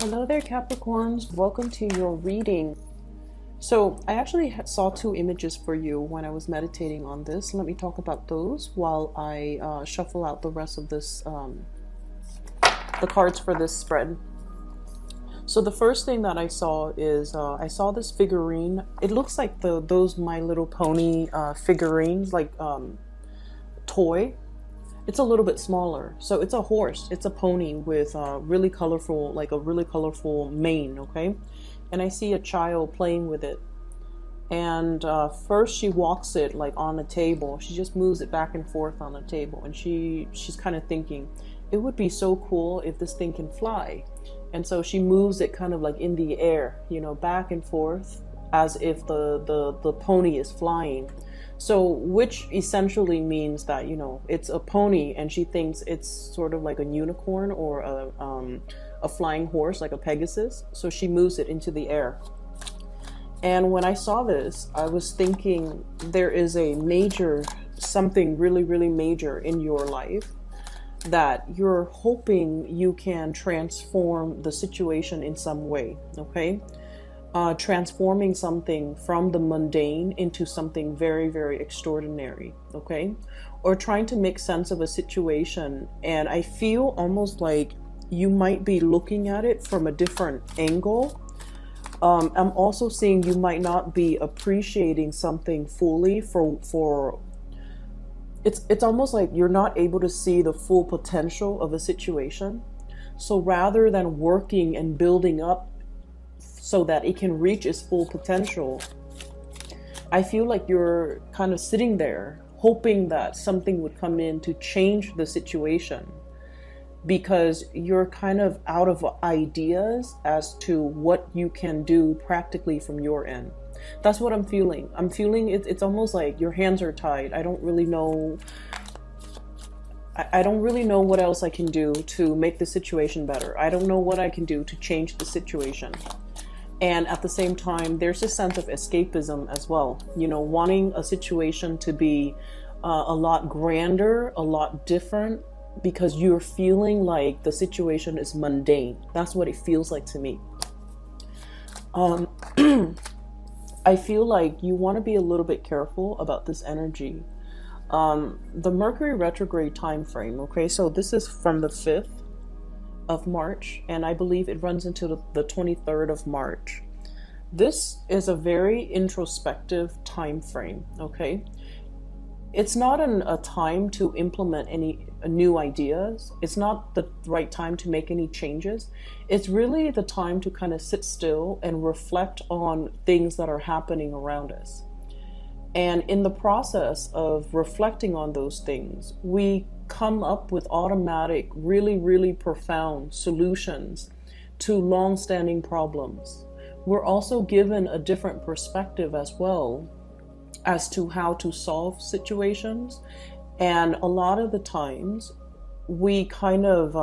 Hello there, Capricorns. Welcome to your reading. So I actually saw two images for you when I was meditating on this. Let me talk about those while I shuffle out the rest of this, the cards for this spread. So the first thing that I saw is I saw this figurine. It looks like those My Little Pony figurines, like toy. It's a little bit smaller. So it's a horse. It's a pony with really colorful, like a really colorful mane, okay? And I see a child playing with it. And first she walks it like on a table. She just moves it back and forth on a table. And she's kind of thinking, it would be so cool if this thing can fly. And so she moves it kind of like in the air, you know, back and forth as if the pony is flying. So, which essentially means that, you know, it's a pony and she thinks it's sort of like a unicorn or a flying horse, like a Pegasus. So she moves it into the air. And when I saw this, I was thinking there is a major, something really, really major in your life that you're hoping you can transform the situation in some way, okay? Transforming something from the mundane into something very, very extraordinary, okay? Or trying to make sense of a situation. And I feel almost like you might be looking at it from a different angle. I'm also seeing you might not be appreciating something fully for it's almost like you're not able to see the full potential of a situation. So rather than working and building up so that it can reach its full potential, I feel like you're kind of sitting there hoping that something would come in to change the situation, because you're kind of out of ideas as to what you can do practically from your end. That's what I'm feeling. I'm feeling it's almost like your hands are tied. I don't really know. I don't really know what else I can do to make the situation better. I don't know what I can do to change the situation. And at the same time, there's a sense of escapism as well. You know, wanting a situation to be a lot grander, a lot different, because you're feeling like the situation is mundane. That's what it feels like to me. I feel like you want to be a little bit careful about this energy. The Mercury retrograde time frame, okay, so this is from the 5th of March, and I believe it runs into the 23rd of March. This is a very introspective time frame, okay? It's not a time to implement any new ideas. It's not the right time to make any changes. It's really the time to kind of sit still and reflect on things that are happening around us. And in the process of reflecting on those things, we come up with automatic, really, really profound solutions to long-standing problems. We're also given a different perspective as well as to how to solve situations. And a lot of the times we kind of,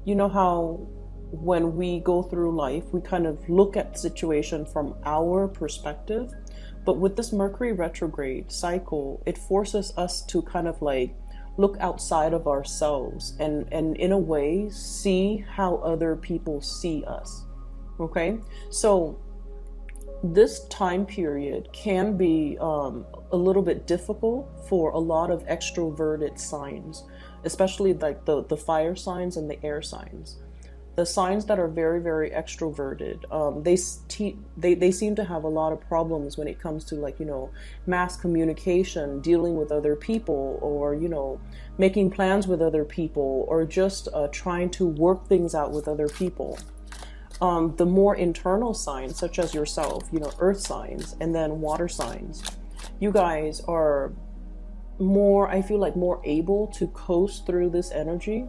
you know how when we go through life, we kind of look at the situation from our perspective. But with this Mercury retrograde cycle, it forces us to kind of like look outside of ourselves and in a way see how other people see us. Okay, so this time period can be a little bit difficult for a lot of extroverted signs, especially like the fire signs and the air signs. The signs that are very, very extroverted, they seem to have a lot of problems when it comes to, like, you know, mass communication, dealing with other people, or, you know, making plans with other people, or just trying to work things out with other people. The more internal signs, such as yourself, you know, earth signs, and then water signs, you guys are more, I feel like, more able to coast through this energy,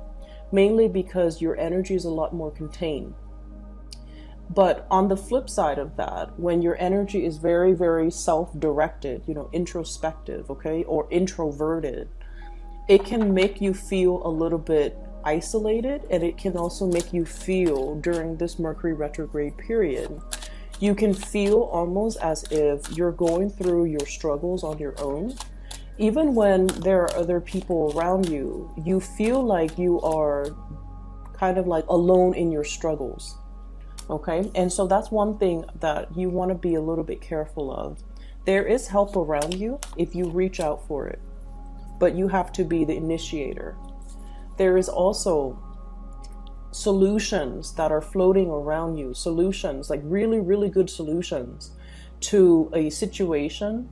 mainly because your energy is a lot more contained. But on the flip side of that, when your energy is very, very self-directed, you know, introspective, okay, or introverted, it can make you feel a little bit isolated, and it can also make you feel, during this Mercury retrograde period, you can feel almost as if you're going through your struggles on your own. Even when there are other people around you, you feel like you are kind of like alone in your struggles. Okay, and so that's one thing that you want to be a little bit careful of. There is help around you if you reach out for it, but you have to be the initiator. There is also solutions that are floating around you, solutions, like really, really good solutions to a situation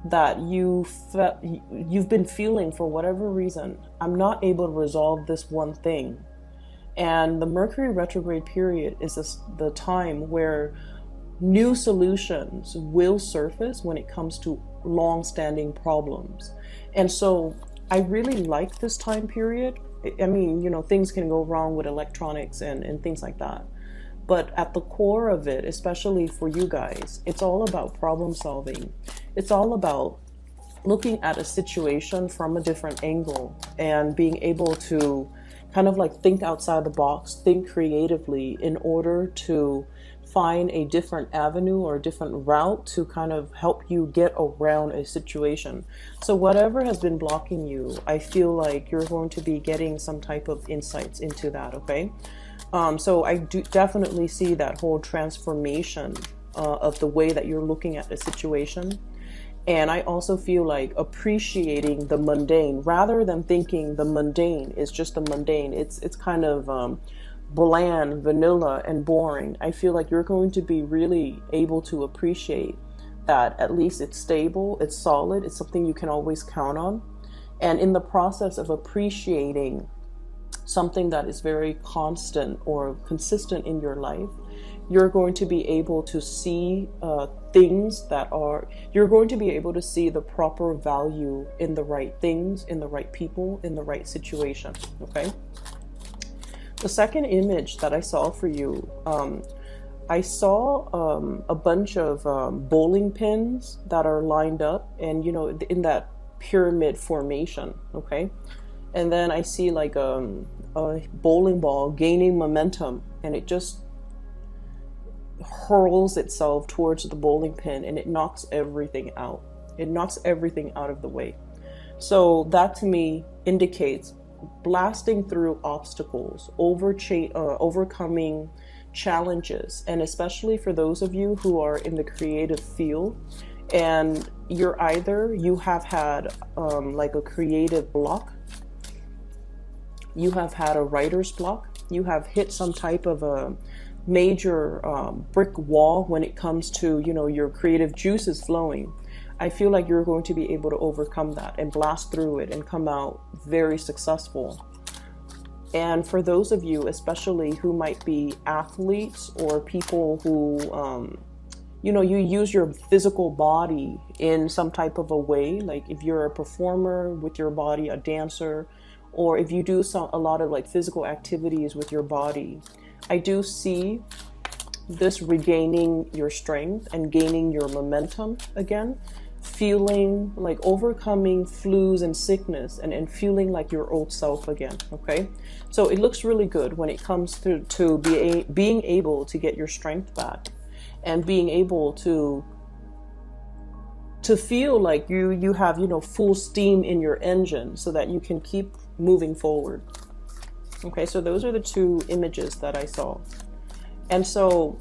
that you've been feeling for whatever reason. I'm not able to resolve this one thing. And the Mercury retrograde period is the time where new solutions will surface when it comes to long-standing problems. And so I really like this time period. I mean, you know, things can go wrong with electronics and things like that. But at the core of it, especially for you guys, it's all about problem solving. It's all about looking at a situation from a different angle and being able to kind of like think outside the box, think creatively in order to find a different avenue or a different route to kind of help you get around a situation. So whatever has been blocking you, I feel like you're going to be getting some type of insights into that, okay? So I do definitely see that whole transformation of the way that you're looking at the situation. And I also feel like appreciating the mundane rather than thinking the mundane is just the mundane. It's kind of bland, vanilla, and boring. I feel like you're going to be really able to appreciate that at least it's stable, it's solid, it's something you can always count on. And in the process of appreciating something that is very constant or consistent in your life, you're going to be able to see you're going to be able to see the proper value in the right things, in the right people, in the right situation, okay? The second image that I saw for you, I saw a bunch of bowling pins that are lined up and, you know, in that pyramid formation, okay? And then I see like a bowling ball gaining momentum, and it just hurls itself towards the bowling pin and it knocks everything out. It knocks everything out of the way. So that to me indicates blasting through obstacles, overcoming challenges, and especially for those of you who are in the creative field and you have had like a creative block, you have had a writer's block, you have hit some type of a major brick wall when it comes to, you know, your creative juices flowing. I feel like you're going to be able to overcome that and blast through it and come out very successful. And for those of you, especially who might be athletes or people who, you know, you use your physical body in some type of a way, like if you're a performer with your body, a dancer, or if you do a lot of like physical activities with your body, I do see this regaining your strength and gaining your momentum again, feeling like overcoming flus and sickness and feeling like your old self again, okay? So it looks really good when it comes to being able to get your strength back and being able to feel like you have, you know, full steam in your engine so that you can keep moving forward. Okay, so those are the two images that I saw. And so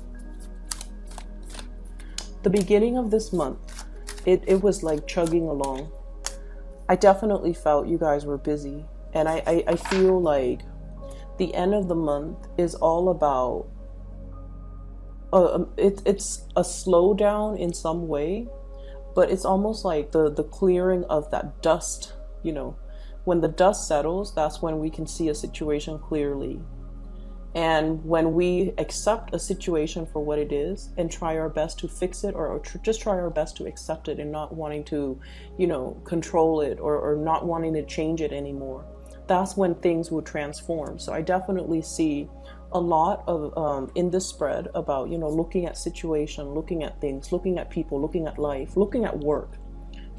the beginning of this month, it was like chugging along. I definitely felt you guys were busy. And I feel like the end of the month is all about, it's a slowdown in some way, but it's almost like the clearing of that dust, you know. When the dust settles, that's when we can see a situation clearly. And when we accept a situation for what it is and try our best to fix it or just try our best to accept it and not wanting to, you know, control it or not wanting to change it anymore, that's when things will transform. So I definitely see a lot of in this spread about, you know, looking at situation, looking at things, looking at people, looking at life, looking at work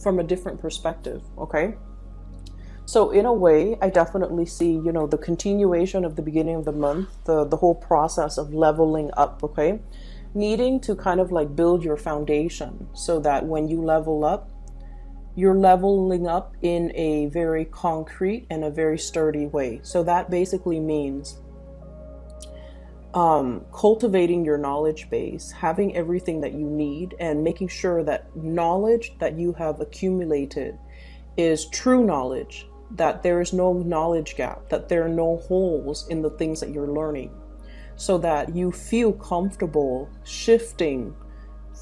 from a different perspective, okay? So in a way, I definitely see, you know, the continuation of the beginning of the month, the whole process of leveling up, okay? Needing to kind of like build your foundation so that when you level up, you're leveling up in a very concrete and a very sturdy way. So that basically means cultivating your knowledge base, having everything that you need, and making sure that knowledge that you have accumulated is true knowledge, that there is no knowledge gap, that there are no holes in the things that you're learning, so that you feel comfortable shifting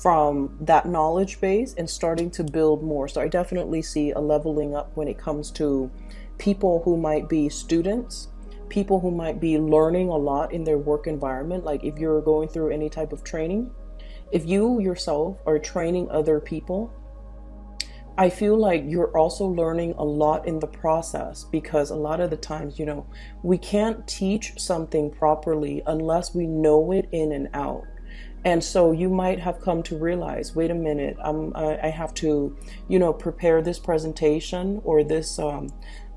from that knowledge base and starting to build more. So I definitely see a leveling up when it comes to people who might be students, people who might be learning a lot in their work environment. Like if you're going through any type of training, if you yourself are training other people, I feel like you're also learning a lot in the process, because a lot of the times, we can't teach something properly unless we know it in and out. And so you might have come to realize, wait a minute, I have to, prepare this presentation or this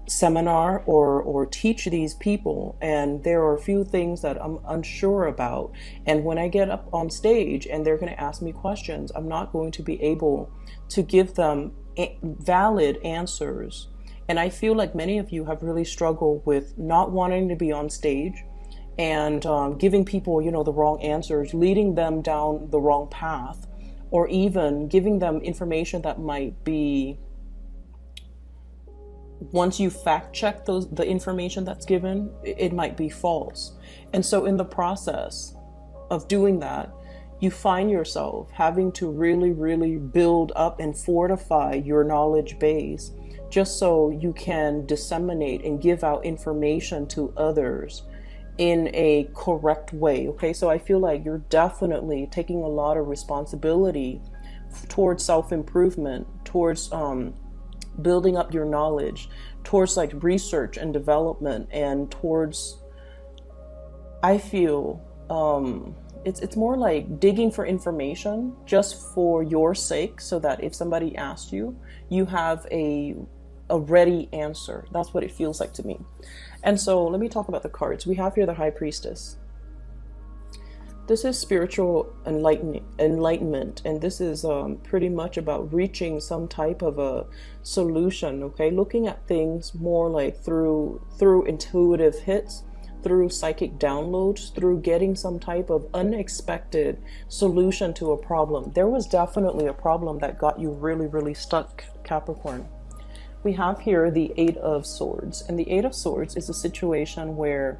seminar or teach these people, and there are a few things that I'm unsure about. And when I get up on stage and they're going to ask me questions, I'm not going to be able to give them valid answers. And I feel like many of you have really struggled with not wanting to be on stage and giving people, the wrong answers, leading them down the wrong path, or even giving them information that might be, once you fact check the information that's given, it might be false. And so in the process of doing that, you find yourself having to really, really build up and fortify your knowledge base, just so you can disseminate and give out information to others in a correct way. Okay, so I feel like you're definitely taking a lot of responsibility towards self-improvement, towards building up your knowledge, towards like research and development, and towards, I feel it's more like digging for information just for your sake, so that if somebody asks you, you have a ready answer. That's what it feels like to me. And so let me talk about the cards. We have here the High Priestess. This is spiritual enlightenment, and this is pretty much about reaching some type of a solution, okay? Looking at things more like through intuitive hits, through psychic downloads, through getting some type of unexpected solution to a problem. There was definitely a problem that got you really, really stuck, Capricorn. We have here the Eight of Swords, and the Eight of Swords is a situation where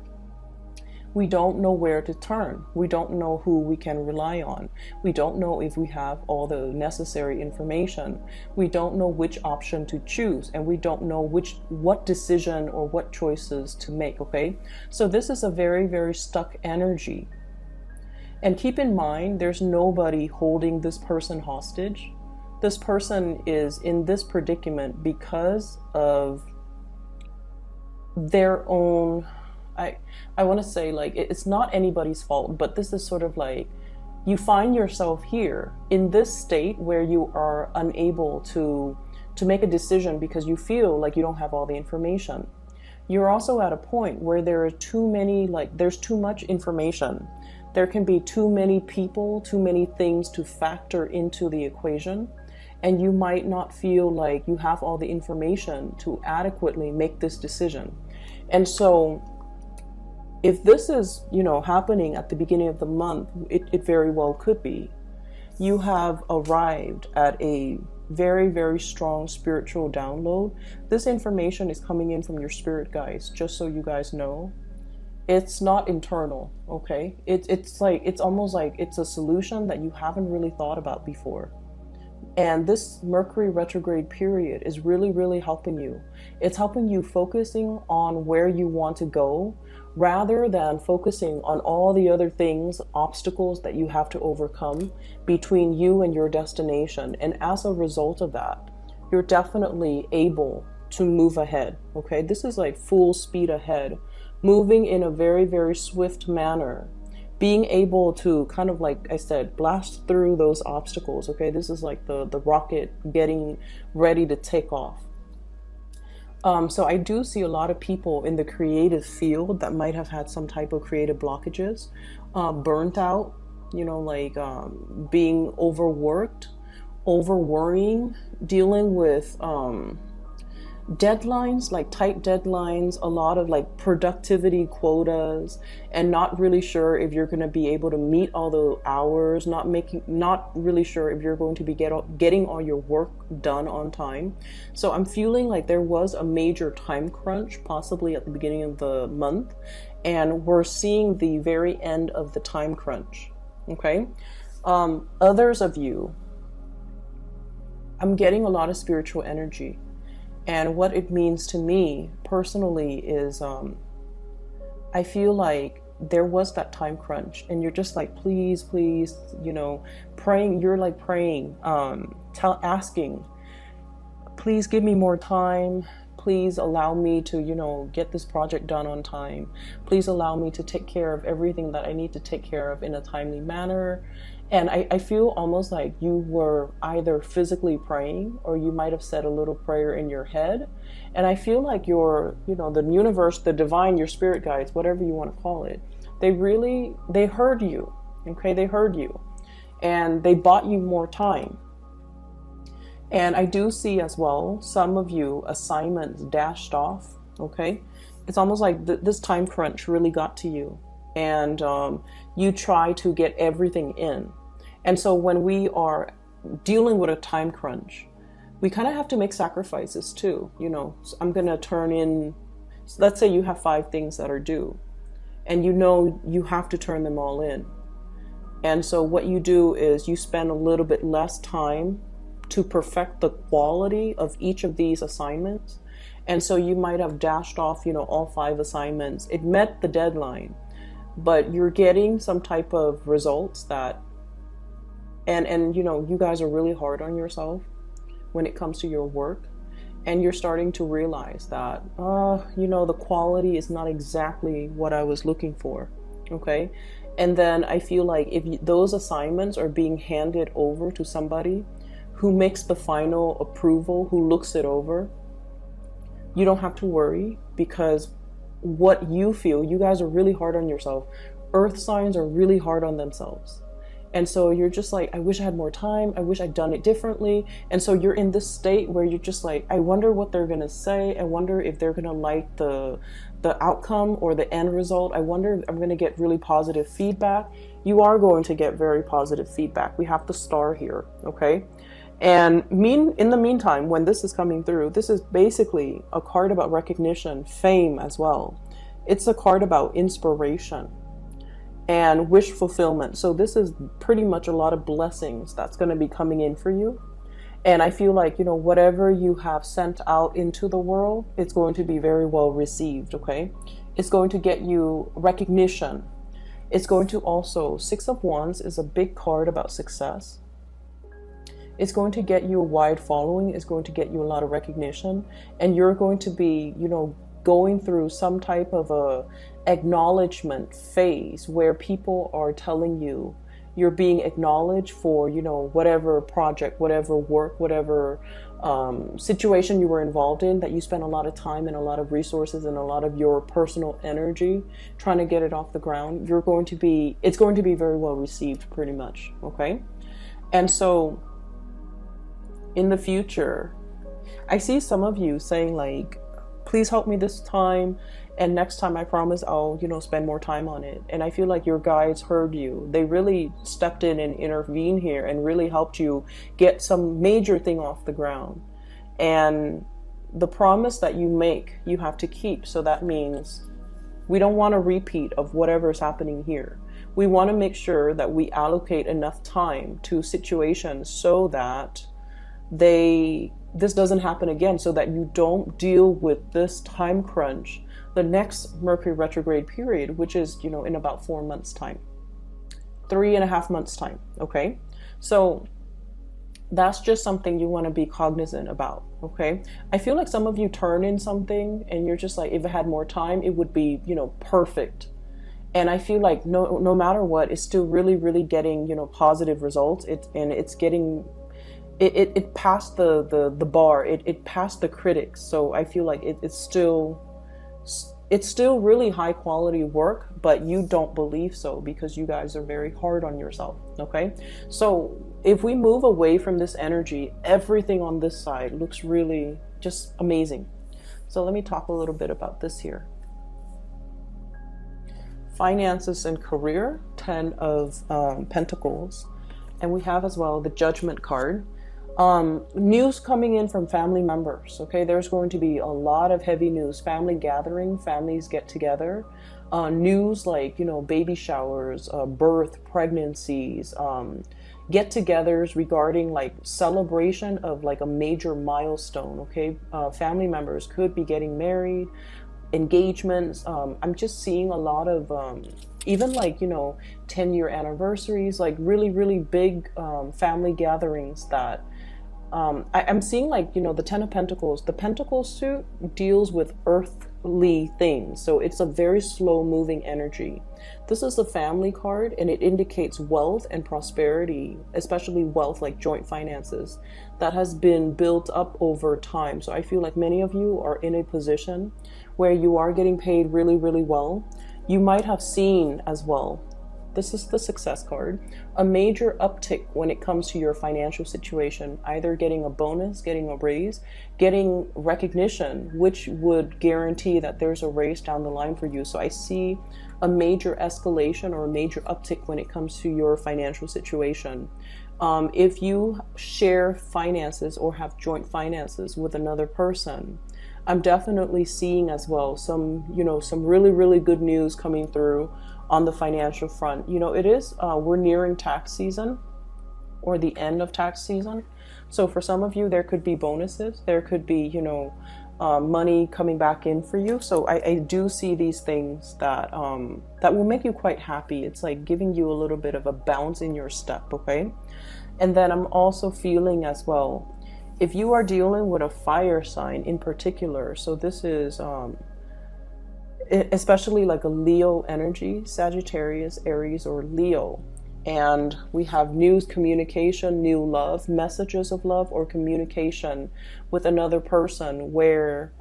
we don't know where to turn. We don't know who we can rely on. We don't know if we have all the necessary information. We don't know which option to choose, and we don't know what decision or what choices to make, okay? So this is a very, very stuck energy. And keep in mind, there's nobody holding this person hostage. This person is in this predicament because of their own, I want to say, like, it's not anybody's fault, but this is sort of like, you find yourself here in this state where you are unable to make a decision because you feel like you don't have all the information. You're also at a point where there are too many, like, there's too much information. There can be too many people, too many things to factor into the equation. And you might not feel like you have all the information to adequately make this decision. And so if this is, happening at the beginning of the month, it very well could be. You have arrived at a very, very strong spiritual download. This information is coming in from your spirit guides, just so you guys know. It's not internal, okay? It's almost like it's a solution that you haven't really thought about before. And this Mercury retrograde period is really, really helping you. It's helping you focusing on where you want to go, rather than focusing on all the other things, obstacles that you have to overcome between you and your destination. And as a result of that, you're definitely able to move ahead, okay? This is like full speed ahead, moving in a very, very swift manner, being able to kind of, like I said, blast through those obstacles, okay? This is like the rocket getting ready to take off. So I do see a lot of people in the creative field that might have had some type of creative blockages, burnt out, being overworked, over worrying, dealing with deadlines, like tight deadlines, a lot of like productivity quotas, and not really sure if you're going to be able to meet all the hours, not really sure if you're going to be getting all your work done on time. So I'm feeling like there was a major time crunch, possibly at the beginning of the month, and we're seeing the very end of the time crunch. Okay. Others of you, I'm getting a lot of spiritual energy. And what it means to me personally is I feel like there was that time crunch and you're just like, please, please, praying. You're like praying, asking, please give me more time. Please allow me to, get this project done on time. Please allow me to take care of everything that I need to take care of in a timely manner. And I feel almost like you were either physically praying or you might have said a little prayer in your head. And I feel like the universe, the divine, your spirit guides, whatever you want to call it, they heard you. Okay, they heard you. And they bought you more time. And I do see as well, some of you assignments dashed off. Okay, it's almost like this time crunch really got to you. And you try to get everything in. And so when we are dealing with a time crunch, we kind of have to make sacrifices too. So I'm going to turn in, let's say you have 5 things that are due, and you have to turn them all in. And so what you do is you spend a little bit less time to perfect the quality of each of these assignments. And so you might have dashed off, all 5 assignments. It met the deadline, but you're getting some type of results that, and you guys are really hard on yourself when it comes to your work, and you're starting to realize that, the quality is not exactly what I was looking for. Okay. And then I feel like if those assignments are being handed over to somebody who makes the final approval, who looks it over, you don't have to worry, because what you feel, you guys are really hard on yourself. Earth signs are really hard on themselves. And so you're just like, I wish I had more time. I wish I'd done it differently. And so you're in this state where you're just like, I wonder what they're going to say. I wonder if they're going to like the outcome or the end result. I wonder if I'm going to get really positive feedback. You are going to get very positive feedback. We have the star here. Okay. And in the meantime, when this is coming through, this is basically a card about recognition, fame as well. It's a card about inspiration and wish fulfillment. So this is pretty much a lot of blessings that's going to be coming in for you. And I feel like, whatever you have sent out into the world, it's going to be very well received. Okay. It's going to get you recognition. It's going to also, 6 of Wands is a big card about success. It's going to get you a wide following. It's going to get you a lot of recognition. And you're going to be, going through some type of a acknowledgement phase where people are telling you you're being acknowledged for, whatever project, whatever work, whatever situation you were involved in, that you spent a lot of time and a lot of resources and a lot of your personal energy trying to get it off the ground. It's going to be very well received, pretty much. Okay. And so in the future, I see some of you saying like, please help me this time, and next time I promise I'll, spend more time on it. And I feel like your guides heard you. They really stepped in and intervened here and really helped you get some major thing off the ground. And the promise that you make, you have to keep. So that means we don't want a repeat of whatever's happening here. We want to make sure that we allocate enough time to situations so that this doesn't happen again, so that you don't deal with this time crunch the next Mercury retrograde period, which is, in about 4 months time, 3.5 months time. Okay. So that's just something you want to be cognizant about. Okay. I feel like some of you turn in something and you're just like, if I had more time, it would be, perfect. And I feel like no matter what, it's still really, really getting, positive results. It's getting, it passed the bar. It passed the critics. So I feel like it's still really high quality work, but you don't believe so because you guys are very hard on yourself. Okay. So if we move away from this energy, everything on this side looks really just amazing. So let me talk a little bit about this here. Finances and career, 10 of Pentacles. And we have as well the Judgment card. News coming in from family members. Okay, there's going to be a lot of heavy news. Family gathering, families get together. News like, you know, baby showers, birth, pregnancies, get-togethers regarding like celebration of like a major milestone. Okay, family members could be getting married, engagements. I'm just seeing a lot of even like, you know, 10-year anniversaries, like really, really big family gatherings that I'm seeing, like, you know, the 10 of Pentacles. The Pentacle suit deals with earthly things, so it's a very slow moving energy. This is the family card, and it indicates wealth and prosperity, especially wealth like joint finances that has been built up over time. So I feel like many of you are in a position where you are getting paid really, really well. You might have seen as well, this is the Success card, a major uptick when it comes to your financial situation, either getting a bonus, getting a raise, getting recognition, which would guarantee that there's a raise down the line for you. So I see a major escalation or a major uptick when it comes to your financial situation. If you share finances or have joint finances with another person, I'm definitely seeing as well some, you know, some really, really good news coming through on the financial front. You know, it is, we're nearing tax season or the end of tax season. So for some of you, there could be bonuses. There could be, you know, money coming back in for you. So I do see these things that, that will make you quite happy. It's like giving you a little bit of a bounce in your step, okay? And then I'm also feeling as well, if you are dealing with a fire sign in particular, so this is especially like a Leo energy, Sagittarius, Aries, or Leo. And we have news, communication, new love, messages of love, or communication with another person where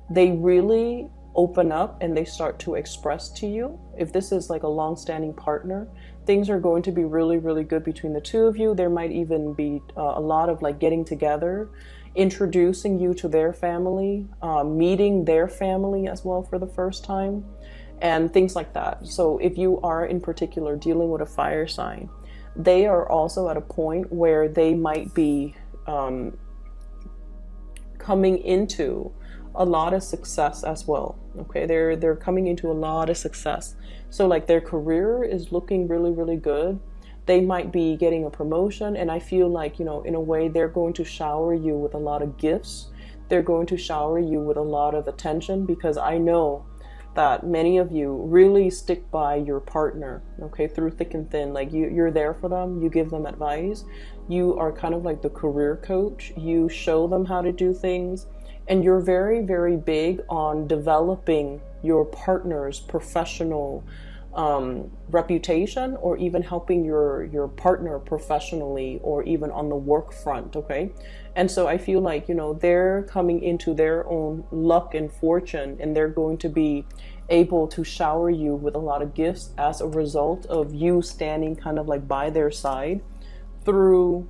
they really open up and they start to express to you. If this is like a long-standing partner, things are going to be really, really good between the two of you. There might even be a lot of like getting together, introducing you to their family, meeting their family as well for the first time, and things like that. So if you are in particular dealing with a fire sign, they are also at a point where they might be coming into a lot of success as well. Okay, they're coming into a lot of success. So like their career is looking really, really good. They might be getting a promotion, and I feel like, you know, in a way they're going to shower you with a lot of gifts. They're going to shower you with a lot of attention, because I know that many of you really stick by your partner, okay, through thick and thin. Like you're there for them, you give them advice, you are kind of like the career coach, you show them how to do things, and you're very, very big on developing your partner's professional reputation, or even helping your partner professionally, or even on the work front, okay? And so I feel like, you know, they're coming into their own luck and fortune, and they're going to be able to shower you with a lot of gifts as a result of you standing kind of like by their side through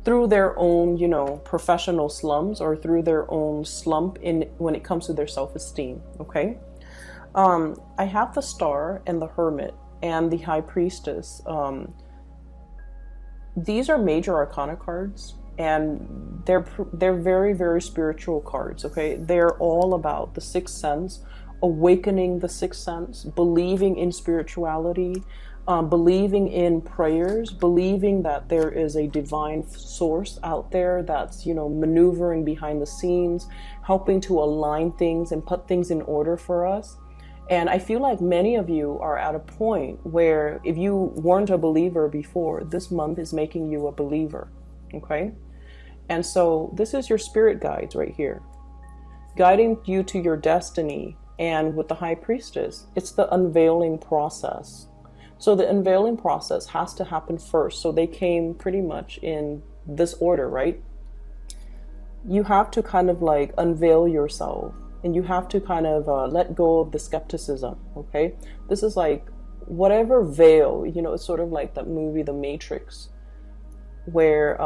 their own, you know, professional slumps, or through their own slump in when it comes to their self-esteem, okay? I have the Star and the Hermit and the High Priestess. These are major arcana cards, and they're very, very spiritual cards, okay? They're all about the sixth sense, awakening the sixth sense, believing in spirituality, believing in prayers, believing that there is a divine source out there that's, you know, maneuvering behind the scenes, helping to align things and put things in order for us. And I feel like many of you are at a point where if you weren't a believer before, this month is making you a believer, okay? And so this is your spirit guides right here, guiding you to your destiny. And with the High Priestess, it's the unveiling process. So the unveiling process has to happen first. So they came pretty much in this order, right? You have to kind of like unveil yourself. And you have to kind of let go of the skepticism, okay? This is like whatever veil, you know, it's sort of like that movie, The Matrix, where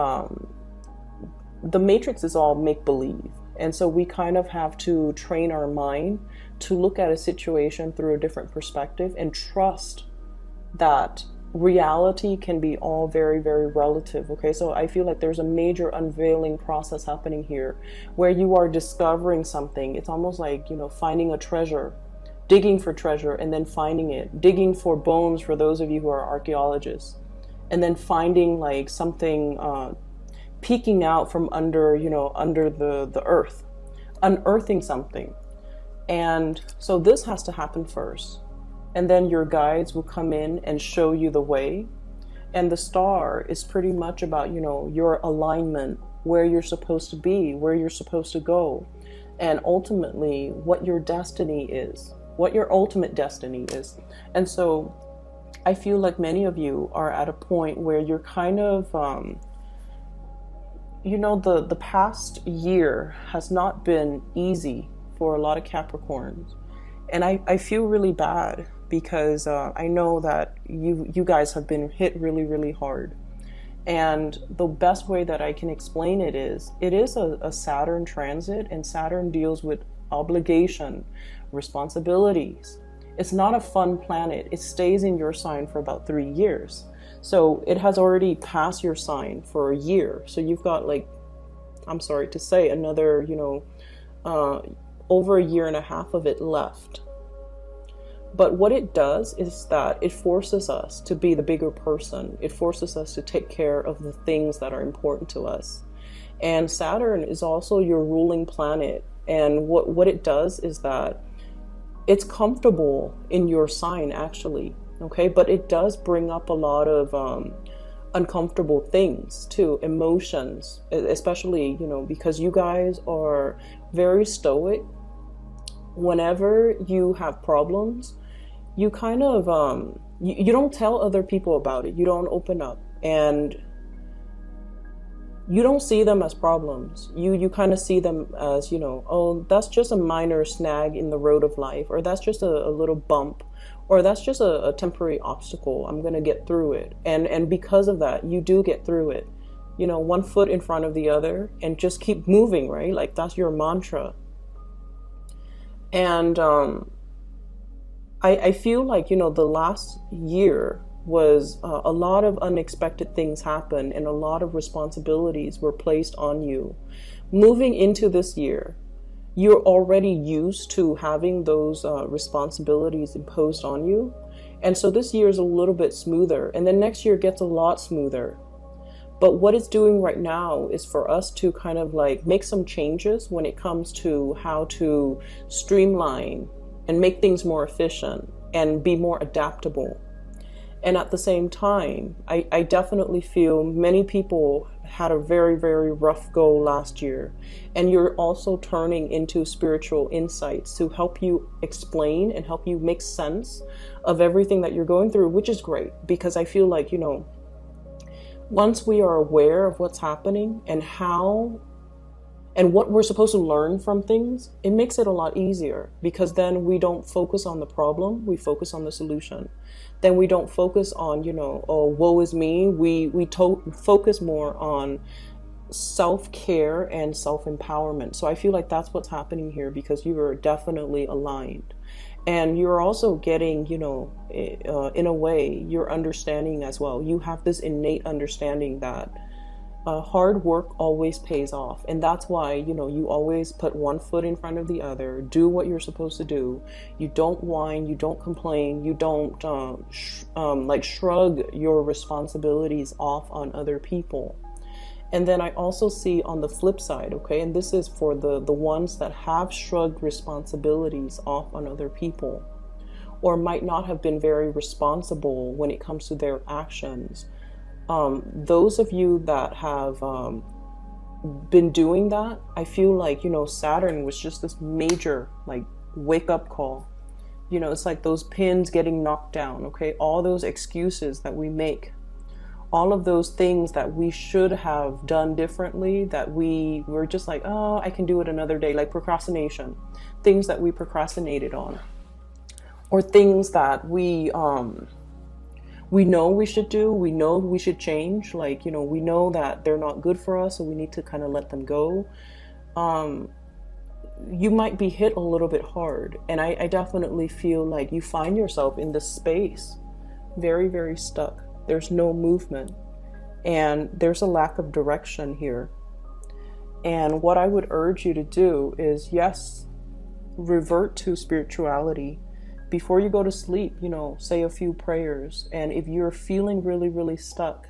the Matrix is all make-believe. And so we kind of have to train our mind to look at a situation through a different perspective and trust that reality can be all very, very relative. Okay, so I feel like there's a major unveiling process happening here where you are discovering something. It's almost like, you know, finding a treasure, digging for treasure and then finding it, digging for bones for those of you who are archaeologists, and then finding like something peeking out from under, you know, under the earth, unearthing something. And so this has to happen first. And then your guides will come in and show you the way. And the star is pretty much about, you know, your alignment, where you're supposed to be, where you're supposed to go, and ultimately what your destiny is, what your ultimate destiny is. And so I feel like many of you are at a point where you're kind of, you know, the past year has not been easy for a lot of Capricorns. And I feel really bad because I know that you guys have been hit really, really hard. And the best way that I can explain it is a Saturn transit, and Saturn deals with obligation, responsibilities. It's not a fun planet. It stays in your sign for about 3 years. So it has already passed your sign for a year. So you've got, like, I'm sorry to say, another, you know, over a year and a half of it left. But what it does is that it forces us to be the bigger person. It forces us to take care of the things that are important to us. And Saturn is also your ruling planet. And what it does is that it's comfortable in your sign, actually. Okay, but it does bring up a lot of uncomfortable things too, emotions, especially, you know, because you guys are very stoic. Whenever you have problems, you kind of you don't tell other people about it. You don't open up, and you don't see them as problems. You kind of see them as, you know, oh, that's just a minor snag in the road of life, or that's just a little bump, or that's just a temporary obstacle. I'm gonna get through it. And because of that, you do get through it, you know, one foot in front of the other, and just keep moving, right? Like, that's your mantra. And I feel like, you know, the last year was a lot of unexpected things happened, and a lot of responsibilities were placed on you. Moving into this year, you're already used to having those responsibilities imposed on you. And so this year is a little bit smoother, and then next year gets a lot smoother. But what it's doing right now is for us to kind of like make some changes when it comes to how to streamline and make things more efficient and be more adaptable. And at the same time, I definitely feel many people had a very, very rough go last year. And you're also turning into spiritual insights to help you explain and help you make sense of everything that you're going through, which is great, because I feel like, you know, once we are aware of what's happening and how and what we're supposed to learn from things, it makes it a lot easier, because then we don't focus on the problem, we focus on the solution. Then we don't focus on, you know, oh, woe is me. We focus more on self-care and self-empowerment. So I feel like that's what's happening here, because you are definitely aligned. And you're also getting, you know, in a way, you're understanding as well. You have this innate understanding that hard work always pays off. And that's why, you know, you always put one foot in front of the other, do what you're supposed to do. You don't whine, you don't complain, you don't like shrug your responsibilities off on other people. And then I also see on the flip side, okay, and this is for the ones that have shrugged responsibilities off on other people, or might not have been very responsible when it comes to their actions. Those of you that have been doing that, I feel like, you know, Saturn was just this major, like, wake-up call. You know, it's like those pins getting knocked down, okay? All those excuses that we make, all of those things that we should have done differently, that we were just like, oh, I can do it another day, like procrastination, things that we procrastinated on, or things that we know we should do, we know we should change, like, you know, we know that they're not good for us, so we need to kind of let them go. you might be hit a little bit hard. And I definitely feel like you find yourself in this space very, very stuck. There's no movement, and there's a lack of direction here. And what I would urge you to do is, yes, revert to spirituality. Before you go to sleep, you know, say a few prayers. And if you're feeling really, really stuck,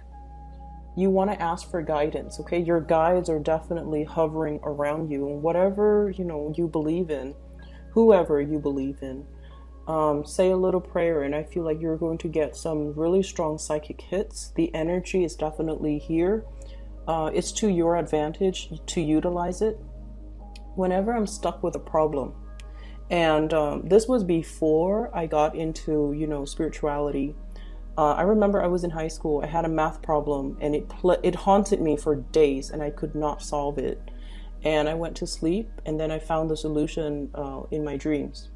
you want to ask for guidance, okay? Your guides are definitely hovering around you. And whatever, you know, you believe in, whoever you believe in, say a little prayer, and I feel like you're going to get some really strong psychic hits. The energy is definitely here. It's to your advantage to utilize it. Whenever I'm stuck with a problem, and this was before I got into, you know, spirituality. I remember I was in high school. I had a math problem, and it haunted me for days, and I could not solve it. And I went to sleep, and then I found the solution in my dreams.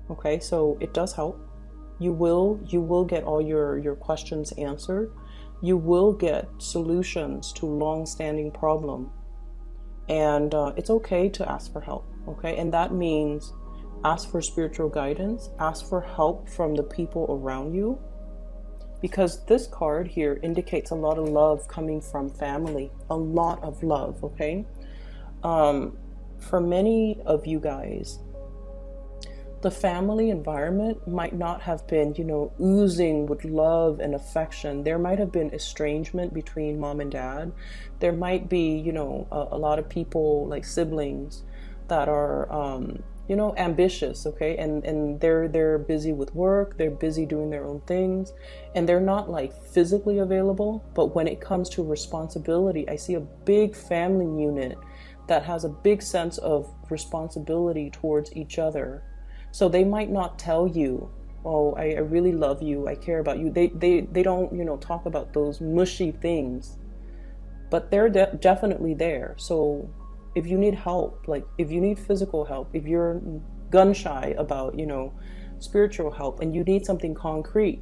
Okay, so it does help. You will get all your questions answered. You will get solutions to long-standing problem. And it's okay to ask for help, okay? And that means ask for spiritual guidance, ask for help from the people around you, because this card here indicates a lot of love coming from family, a lot of love, okay? For many of you guys, the family environment might not have been, you know, oozing with love and affection. There might have been estrangement between mom and dad. There might be, you know, a lot of people, like siblings, that are, you know, ambitious, okay? And they're busy with work, they're busy doing their own things, and they're not like physically available. But when it comes to responsibility, I see a big family unit that has a big sense of responsibility towards each other. So they might not tell you, oh, I really love you, I care about you. They don't, you know, talk about those mushy things, but they're definitely there. So if you need help, like if you need physical help, if you're gun shy about, you know, spiritual help, and you need something concrete,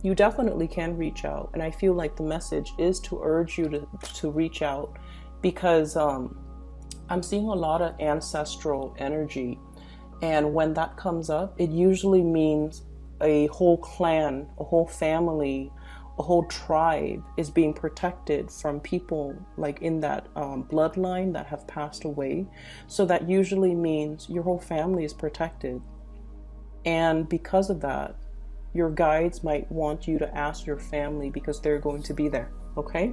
you definitely can reach out. And I feel like the message is to urge you to reach out, because I'm seeing a lot of ancestral energy. And when that comes up, it usually means a whole clan, a whole family, a whole tribe is being protected from people like in that bloodline that have passed away. So that usually means your whole family is protected. And because of that, your guides might want you to ask your family, because they're going to be there, okay?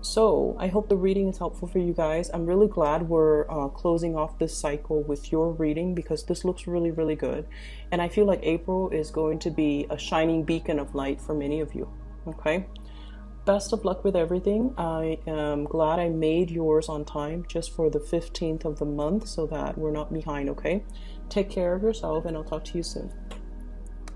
So I hope the reading is helpful for you guys. I'm really glad we're closing off this cycle with your reading, because this looks really, really good. And I feel like April is going to be a shining beacon of light for many of you. Okay? Best of luck with everything. I am glad I made yours on time, just for the 15th of the month, so that we're not behind, okay? Take care of yourself, and I'll talk to you soon.